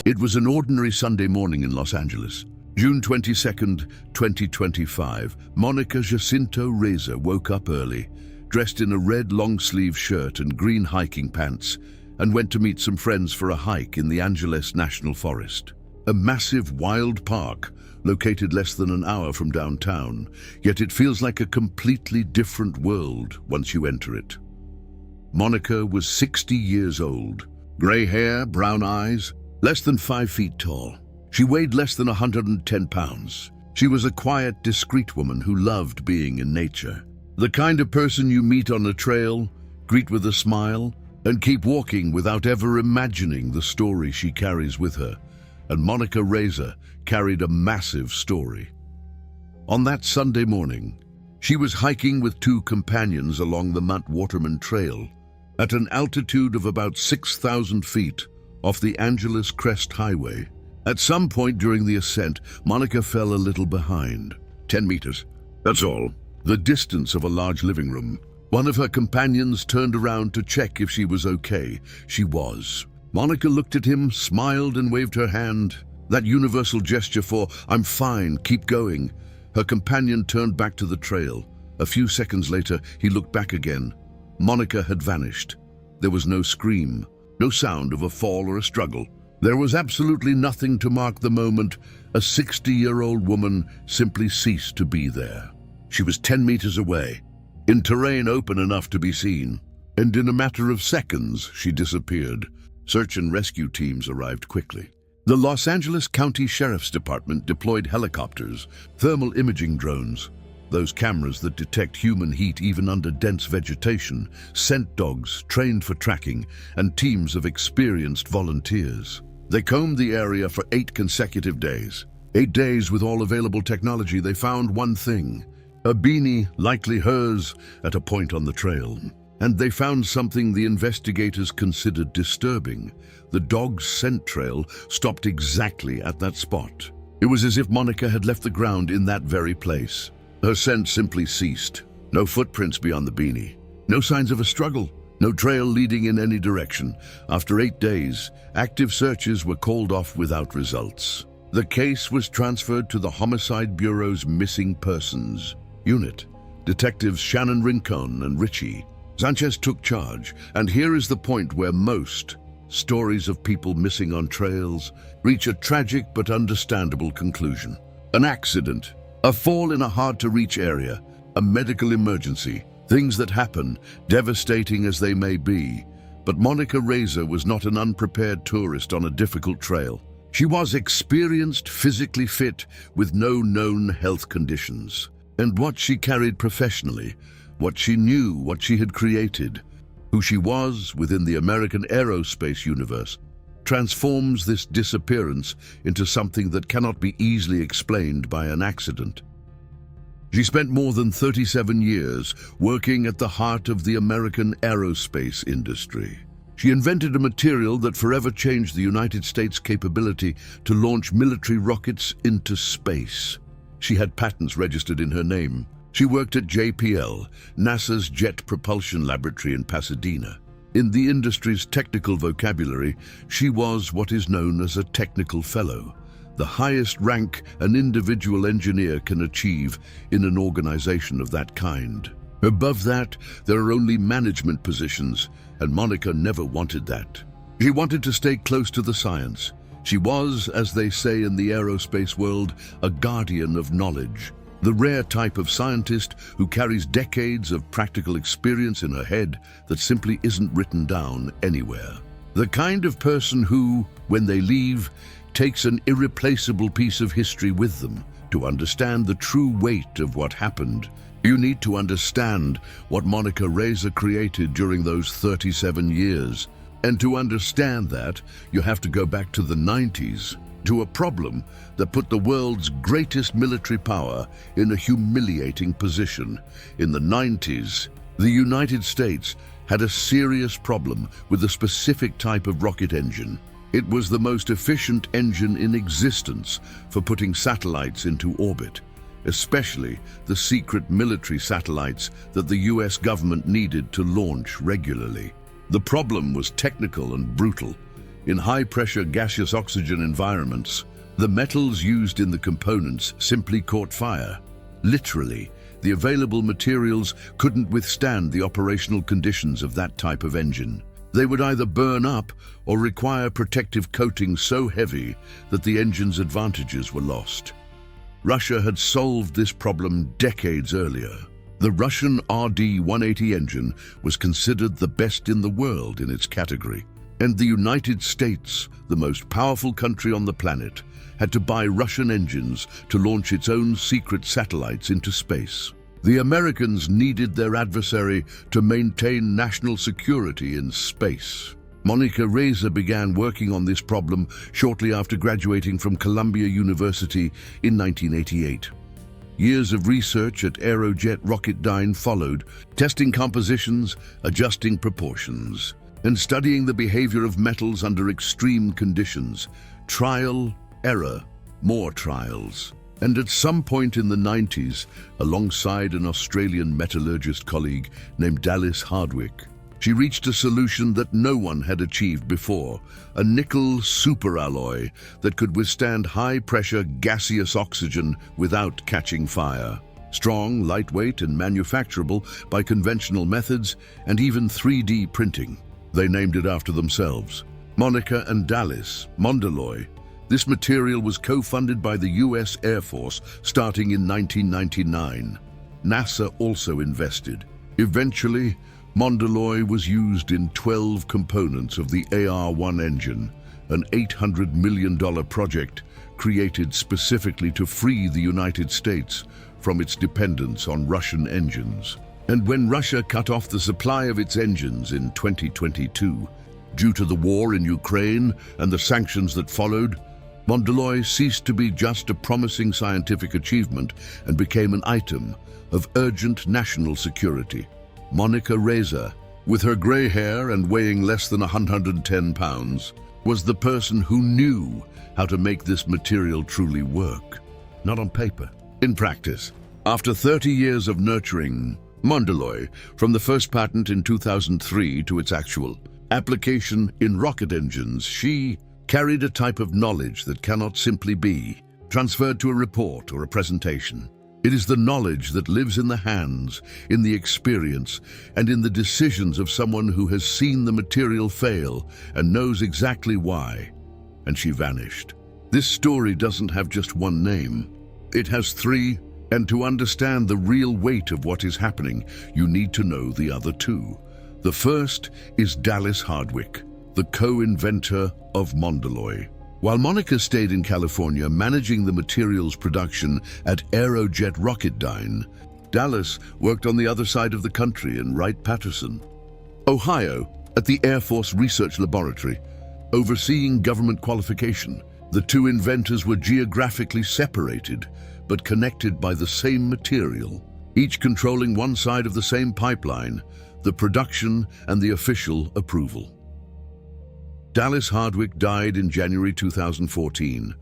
It was an ordinary Sunday morning in Los Angeles. June 22nd, 2025, Monica Jacinto Reza woke up early, dressed in a red long-sleeve shirt and green hiking pants, and went to meet some friends for a hike in the Angeles National Forest. A massive wild park located less than an hour from downtown, yet it feels like a completely different world once you enter it. Monica was 60 years old, gray hair, brown eyes, less than 5 feet tall. She weighed less than 110 pounds. She was a quiet, discreet woman who loved being in nature. The kind of person you meet on a trail, greet with a smile, and keep walking without ever imagining the story she carries with her. And Monica Reza carried a massive story. On that Sunday morning, she was hiking with 2 companions along the Waterman Trail at an altitude of about 6,000 feet off the Angeles Crest Highway. At some point during the ascent, Monica fell a little behind. 10 meters, that's all. The distance of a large living room. One of her companions turned around to check if she was okay. She was. Monica looked at him, smiled, and waved her hand. That universal gesture for, "I'm fine, keep going." Her companion turned back to the trail. A few seconds later, he looked back again. Monica had vanished. There was no scream, no sound of a fall or a struggle. There was absolutely nothing to mark the moment. A 60-year-old woman simply ceased to be there. She was 10 meters away, in terrain open enough to be seen, and in a matter of seconds, she disappeared. Search and rescue teams arrived quickly. The Los Angeles County Sheriff's Department deployed helicopters, thermal imaging drones, those cameras that detect human heat even under dense vegetation, scent dogs trained for tracking, and teams of experienced volunteers. They combed the area for 8 consecutive days. 8 days with all available technology. They found one thing, a beanie, likely hers, at a point on the trail. And they found something the investigators considered disturbing. The dog's scent trail stopped exactly at that spot. It was as if Monica had left the ground in that very place. Her scent simply ceased. No footprints beyond the beanie. No signs of a struggle. No trail leading in any direction. After 8 days, active searches were called off without results. The case was transferred to the Homicide Bureau's Missing Persons Unit. Detectives Shannon Rincon and Richie Sanchez took charge, and here is the point where most stories of people missing on trails reach a tragic but understandable conclusion. An accident, a fall in a hard-to-reach area, a medical emergency, things that happen, devastating as they may be. But Monica Reza was not an unprepared tourist on a difficult trail. She was experienced, physically fit, with no known health conditions. And what she carried professionally, what she knew, what she had created, who she was within the American aerospace universe, transforms this disappearance into something that cannot be easily explained by an accident. She spent more than 37 years working at the heart of the American aerospace industry. She invented a material that forever changed the United States' capability to launch military rockets into space. She had patents registered in her name. She worked at JPL, NASA's Jet Propulsion Laboratory in Pasadena. In the industry's technical vocabulary, she was what is known as a technical fellow, the highest rank an individual engineer can achieve in an organization of that kind. Above that, there are only management positions, and Monica never wanted that. She wanted to stay close to the science. She was, as they say in the aerospace world, a guardian of knowledge. The rare type of scientist who carries decades of practical experience in her head that simply isn't written down anywhere. The kind of person who, when they leave, takes an irreplaceable piece of history with them. To understand the true weight of what happened, you need to understand what Monica Reza created during those 37 years. And to understand that, you have to go back to the 90s, to a problem that put the world's greatest military power in a humiliating position. In the 90s, the United States had a serious problem with a specific type of rocket engine. It was the most efficient engine in existence for putting satellites into orbit, especially the secret military satellites that the US government needed to launch regularly. The problem was technical and brutal. In high-pressure gaseous oxygen environments, the metals used in the components simply caught fire. Literally, the available materials couldn't withstand the operational conditions of that type of engine. They would either burn up or require protective coating so heavy that the engine's advantages were lost. Russia had solved this problem decades earlier. The Russian RD-180 engine was considered the best in the world in its category. And the United States, the most powerful country on the planet, had to buy Russian engines to launch its own secret satellites into space. The Americans needed their adversary to maintain national security in space. Reza began working on this problem shortly after graduating from Columbia University in 1988. Years of research at Aerojet Rocketdyne followed, testing compositions, adjusting proportions, and studying the behavior of metals under extreme conditions. Trial, error, more trials. And at some point in the 90s, alongside an Australian metallurgist colleague named Dallas Hardwick, she reached a solution that no one had achieved before, a nickel superalloy that could withstand high-pressure gaseous oxygen without catching fire. Strong, lightweight, and manufacturable by conventional methods and even 3D printing. They named it after themselves. Monica and Dallas, Mondaloy. This material was co-funded by the US Air Force starting in 1999. NASA also invested. Eventually, Mondaloy was used in 12 components of the AR-1 engine, an $800 million project created specifically to free the United States from its dependence on Russian engines. And when Russia cut off the supply of its engines in 2022, due to the war in Ukraine and the sanctions that followed, Mondaloy ceased to be just a promising scientific achievement and became an item of urgent national security. Reza, with her gray hair and weighing less than 110 pounds, was the person who knew how to make this material truly work. Not on paper, in practice. After 30 years of nurturing Mondaloy, from the first patent in 2003 to its actual application in rocket engines, she carried a type of knowledge that cannot simply be transferred to a report or a presentation. It is the knowledge that lives in the hands, in the experience, and in the decisions of someone who has seen the material fail and knows exactly why. And she vanished. This story doesn't have just one name. It has three, and to understand the real weight of what is happening, you need to know the other two. The first is Dallas Hardwick, the co-inventor of Mondaloy. While Monica stayed in California managing the materials production at Aerojet Rocketdyne, Dallas worked on the other side of the country in Wright-Patterson, Ohio, at the Air Force Research Laboratory, overseeing government qualification. The two inventors were geographically separated, but connected by the same material, each controlling one side of the same pipeline, the production and the official approval. Dallas Hardwick died in January 2014,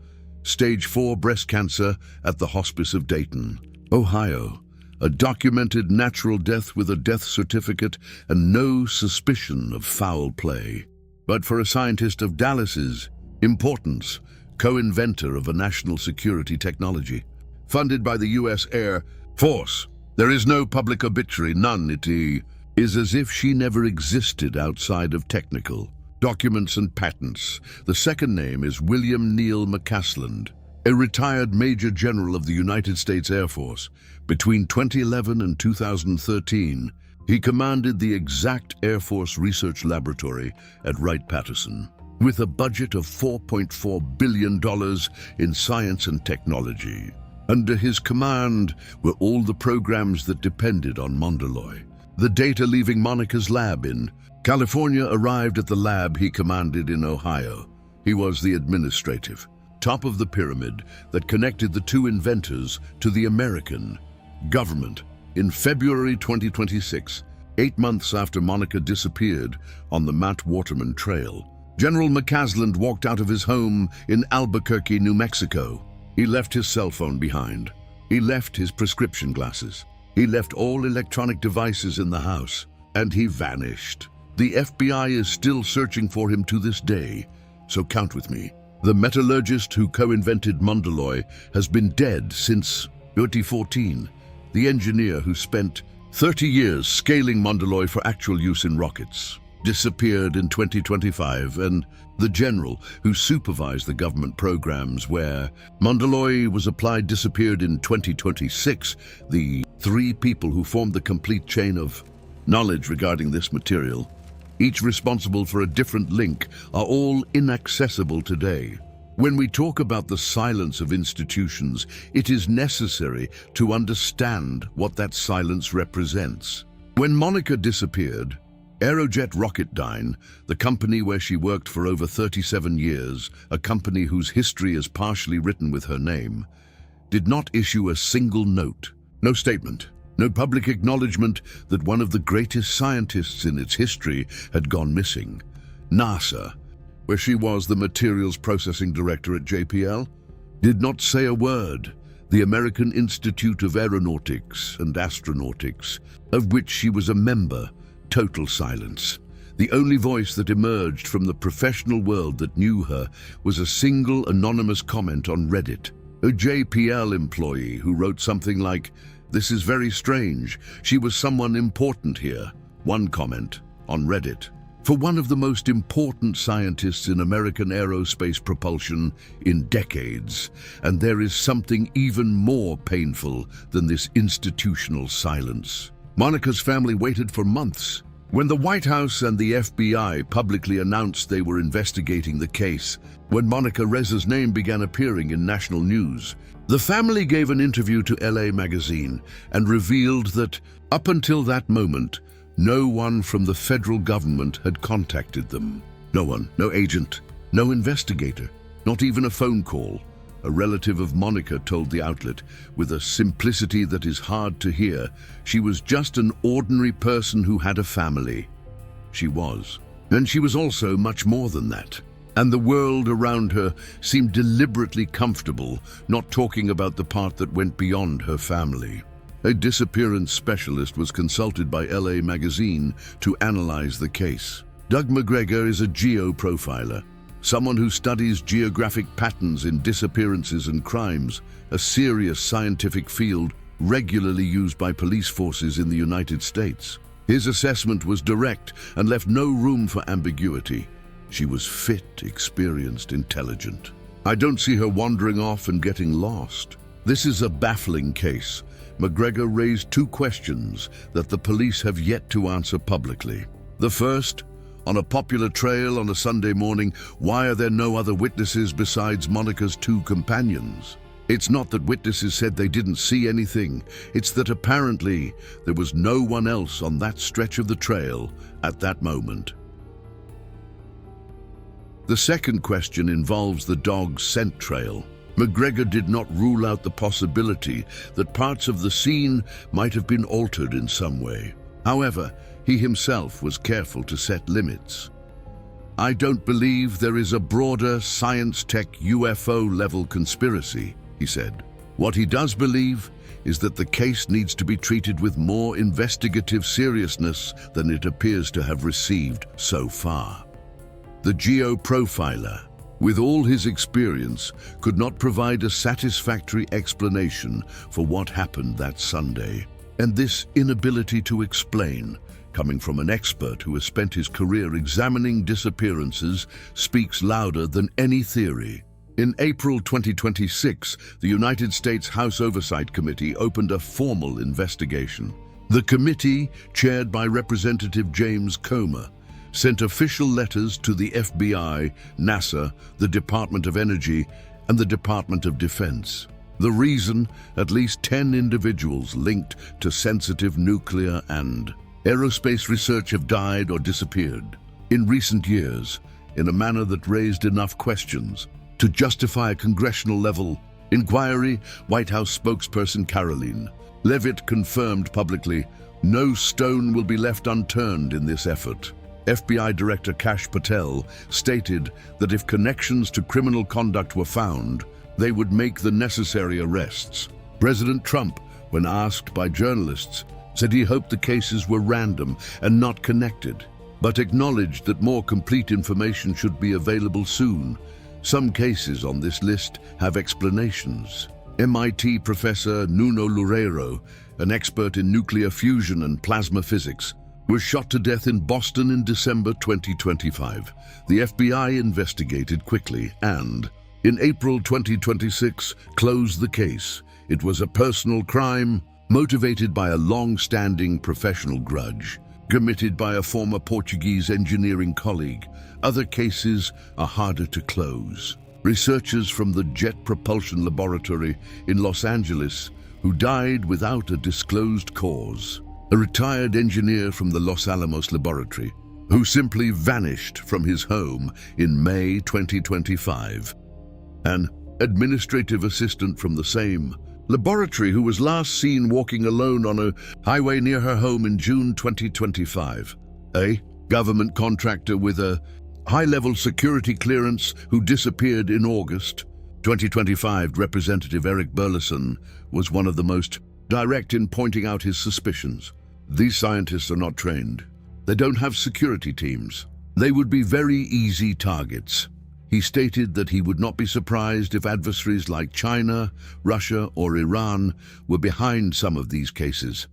stage 4 breast cancer at the Hospice of Dayton, Ohio, a documented natural death with a death certificate and no suspicion of foul play. But for a scientist of Dallas's importance, co-inventor of a national security technology, funded by the US Air Force, there is no public obituary, none. It is as if she never existed outside of technical documents and patents. The second name is William Neal McCasland, a retired Major General of the United States Air Force. Between 2011 and 2013, he commanded the exact Air Force Research Laboratory at Wright-Patterson, with a budget of $4.4 billion in science and technology. Under his command were all the programs that depended on Mondaloy. The data leaving Monica's lab in California arrived at the lab he commanded in Ohio. He was the administrative top of the pyramid that connected the two inventors to the American government. In February 2026, 8 months after Monica disappeared on the Matt Waterman Trail, General McCasland walked out of his home in Albuquerque, New Mexico. He left his cell phone behind. He left his prescription glasses. He left all electronic devices in the house, and he vanished. The FBI is still searching for him to this day. so count with me. The metallurgist who co-invented Mondaloy has been dead since 2014. The engineer who spent 30 years scaling Mondaloy for actual use in rockets disappeared in 2025, and the general who supervised the government programs where Mondaloy was applied disappeared in 2026. The three people who formed the complete chain of knowledge regarding this material, each responsible for a different link, are all inaccessible today. When we talk about the silence of institutions, it is necessary to understand what that silence represents. When Monica disappeared, Aerojet Rocketdyne, the company where she worked for over 37 years, a company whose history is partially written with her name, did not issue a single note, no statement, no public acknowledgement that one of the greatest scientists in its history had gone missing. NASA, where she was the materials processing director at JPL, did not say a word. The American Institute of Aeronautics and Astronautics, of which she was a member, total silence. The only voice that emerged from the professional world that knew her was a single anonymous comment on Reddit. A JPL employee who wrote something like, "This is very strange. She was someone important here." One comment on Reddit. For one of the most important scientists in American aerospace propulsion in decades, and there is something even more painful than this institutional silence. Monica's family waited for months. When the White House and the FBI publicly announced they were investigating the case, when Reza's name began appearing in national news, the family gave an interview to LA Magazine and revealed that, up until that moment, no one from the federal government had contacted them. No one, no agent, no investigator, not even a phone call. A relative of Monica told the outlet, with a simplicity that is hard to hear, she was just an ordinary person who had a family. She was. And she was also much more than that. And the world around her seemed deliberately comfortable, not talking about the part that went beyond her family. A disappearance specialist was consulted by LA Magazine to analyze the case. Doug McGregor is a geoprofiler, someone who studies geographic patterns in disappearances and crimes, a serious scientific field regularly used by police forces in the United States. His assessment was direct and left no room for ambiguity. She was fit, experienced, intelligent. I don't see her wandering off and getting lost. This is a baffling case. McGregor raised two questions that the police have yet to answer publicly. The first, on a popular trail on a Sunday morning, why are there no other witnesses besides Monica's two companions? It's not that witnesses said they didn't see anything. It's that apparently there was no one else on that stretch of the trail at that moment. The second question involves the dog's scent trail. McGregor did not rule out the possibility that parts of the scene might have been altered in some way. However, he himself was careful to set limits. I don't believe there is a broader science-tech UFO-level conspiracy, he said. What he does believe is that the case needs to be treated with more investigative seriousness than it appears to have received so far. The geoprofiler, with all his experience, could not provide a satisfactory explanation for what happened that Sunday. And this inability to explain, coming from an expert who has spent his career examining disappearances, speaks louder than any theory. In April 2026, the United States House Oversight Committee opened a formal investigation. The committee, chaired by Representative James Comer, sent official letters to the FBI, NASA, the Department of Energy, and the Department of Defense. The reason, at least 10 individuals linked to sensitive nuclear and aerospace research have died or disappeared in recent years in a manner that raised enough questions to justify a congressional-level inquiry. White House spokesperson Caroline Leavitt confirmed publicly, "No stone will be left unturned in this effort." FBI Director Kash Patel stated that if connections to criminal conduct were found, they would make the necessary arrests. President Trump, when asked by journalists, said he hoped the cases were random and not connected. but acknowledged that more complete information should be available soon. Some cases on this list have explanations. MIT professor Nuno Loureiro, an expert in nuclear fusion and plasma physics, was shot to death in Boston in December 2025. The FBI investigated quickly and, in April 2026, closed the case. It was a personal crime motivated by a long-standing professional grudge committed by a former Portuguese engineering colleague. Other cases are harder to close. Researchers from the Jet Propulsion Laboratory in Los Angeles who died without a disclosed cause. A retired engineer from the Los Alamos Laboratory who simply vanished from his home in May 2025. An administrative assistant from the same laboratory who was last seen walking alone on a highway near her home in June 2025. A government contractor with a high-level security clearance who disappeared in August 2025. Representative Eric Burleson was one of the most direct in pointing out his suspicions. These scientists are not trained. They don't have security teams. They would be very easy targets. He stated that he would not be surprised if adversaries like China, Russia, or Iran were behind some of these cases.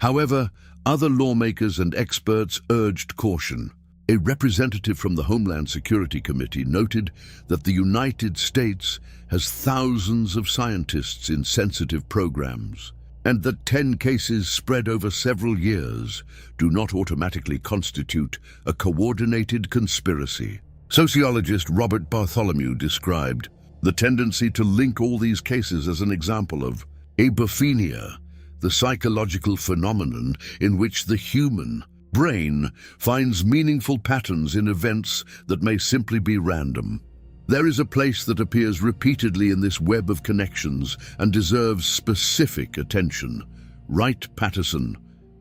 However, other lawmakers and experts urged caution. A representative from the Homeland Security Committee noted that the United States has thousands of scientists in sensitive programs, and that 10 cases spread over several years do not automatically constitute a coordinated conspiracy. Sociologist Robert Bartholomew described the tendency to link all these cases as an example of apophenia, the psychological phenomenon in which the human brain finds meaningful patterns in events that may simply be random. There is a place that appears repeatedly in this web of connections and deserves specific attention: Wright-Patterson,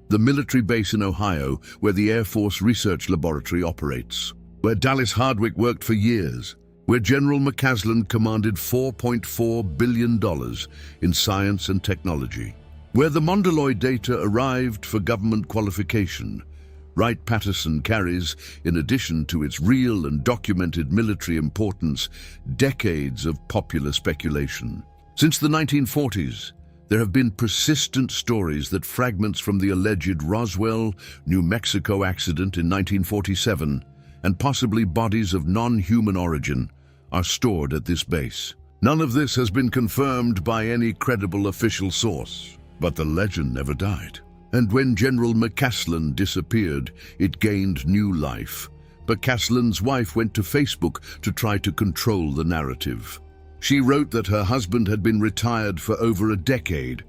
the military base in Ohio where the Air Force Research Laboratory operates, where Dallas Hardwick worked for years, where General McCaslin commanded $4.4 billion in science and technology, where the Mondaloy data arrived for government qualification. Wright-Patterson carries, in addition to its real and documented military importance, decades of popular speculation. Since the 1940s, there have been persistent stories that fragments from the alleged Roswell, New Mexico accident in 1947 and possibly bodies of non-human origin are stored at this base. None of this has been confirmed by any credible official source, but the legend never died. And when General McCaslin disappeared, it gained new life. McCaslin's wife went to Facebook to try to control the narrative. She wrote that her husband had been retired for over a decade,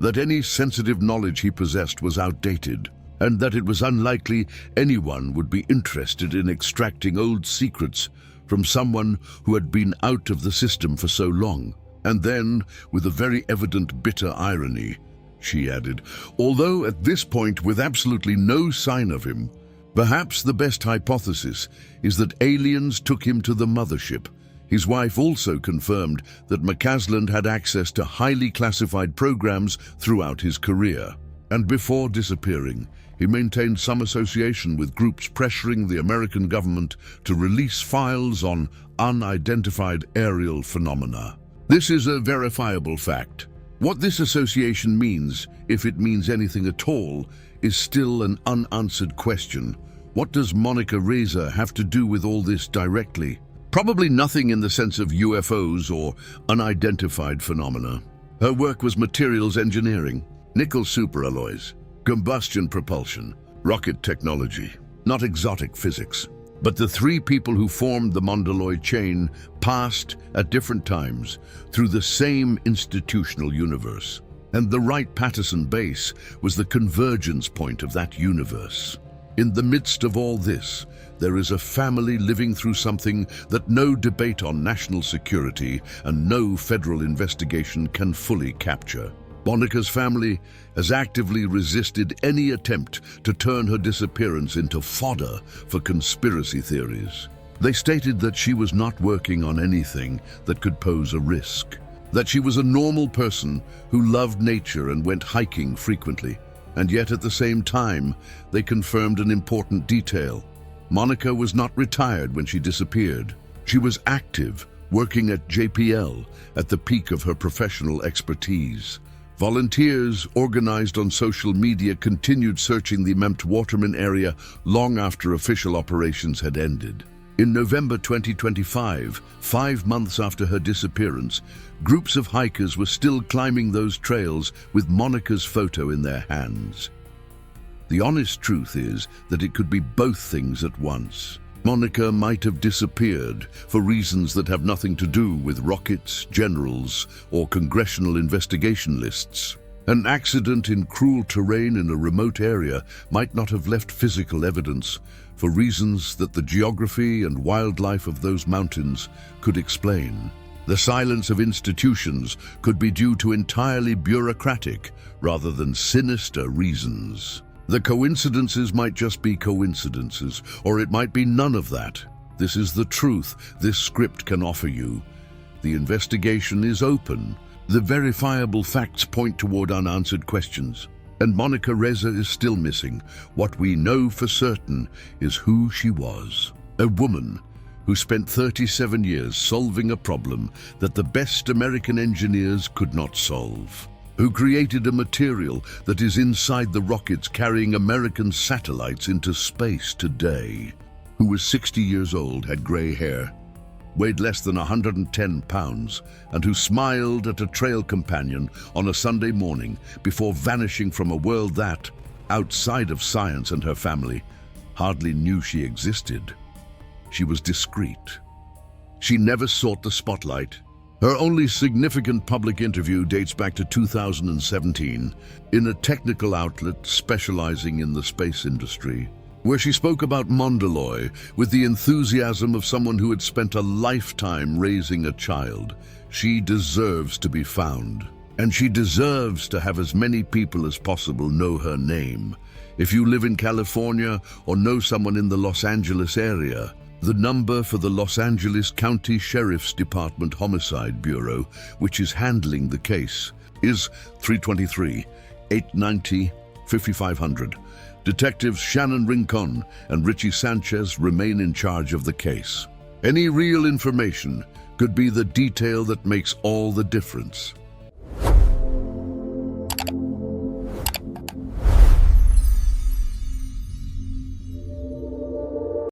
that any sensitive knowledge he possessed was outdated, and that it was unlikely anyone would be interested in extracting old secrets from someone who had been out of the system for so long. And then, with a very evident bitter irony, she added, although at this point with absolutely no sign of him, perhaps the best hypothesis is that aliens took him to the mothership. His wife also confirmed that McCaslin had access to highly classified programs throughout his career. And before disappearing, he maintained some association with groups pressuring the American government to release files on unidentified aerial phenomena. This is a verifiable fact. What this association means, if it means anything at all, is still an unanswered question. What does Monica Reza have to do with all this directly? Probably nothing in the sense of UFOs or unidentified phenomena. Her work was materials engineering, nickel superalloys, combustion propulsion, rocket technology, not exotic physics. But the three people who formed the Mondaloy chain passed, at different times, through the same institutional universe. And the Wright-Patterson base was the convergence point of that universe. In the midst of all this, there is a family living through something that no debate on national security and no federal investigation can fully capture. Monica's family has actively resisted any attempt to turn her disappearance into fodder for conspiracy theories. They stated that she was not working on anything that could pose a risk, that she was a normal person who loved nature and went hiking frequently. And yet at the same time, they confirmed an important detail. Monica was not retired when she disappeared. She was active, working at JPL at the peak of her professional expertise. Volunteers organized on social media continued searching the Waterman area long after official operations had ended. In November 2025, 5 months after her disappearance, groups of hikers were still climbing those trails with Monica's photo in their hands. The honest truth is that it could be both things at once. Monica might have disappeared for reasons that have nothing to do with rockets, generals, or congressional investigation lists. An accident in cruel terrain in a remote area might not have left physical evidence for reasons that the geography and wildlife of those mountains could explain. The silence of institutions could be due to entirely bureaucratic rather than sinister reasons. The coincidences might just be coincidences, or it might be none of that. This is the truth this script can offer you. The investigation is open. The verifiable facts point toward unanswered questions. And Monica Reza is still missing. What we know for certain is who she was. A woman who spent 37 years solving a problem that the best American engineers could not solve. Who created a material that is inside the rockets carrying American satellites into space today. Who was 60 years old, had gray hair, weighed less than 110 pounds, and who smiled at a trail companion on a Sunday morning before vanishing from a world that, outside of science and her family, hardly knew she existed. She was discreet. She never sought the spotlight. Her only significant public interview dates back to 2017 in a technical outlet specializing in the space industry, where she spoke about Mondaloy with the enthusiasm of someone who had spent a lifetime raising a child. She deserves to be found, and she deserves to have as many people as possible know her name. If you live in California or know someone in the Los Angeles area, the number for the Los Angeles County Sheriff's Department Homicide Bureau, which is handling the case, is 323-890-5500. Detectives Shannon Rincon and Richie Sanchez remain in charge of the case. Any real information could be the detail that makes all the difference.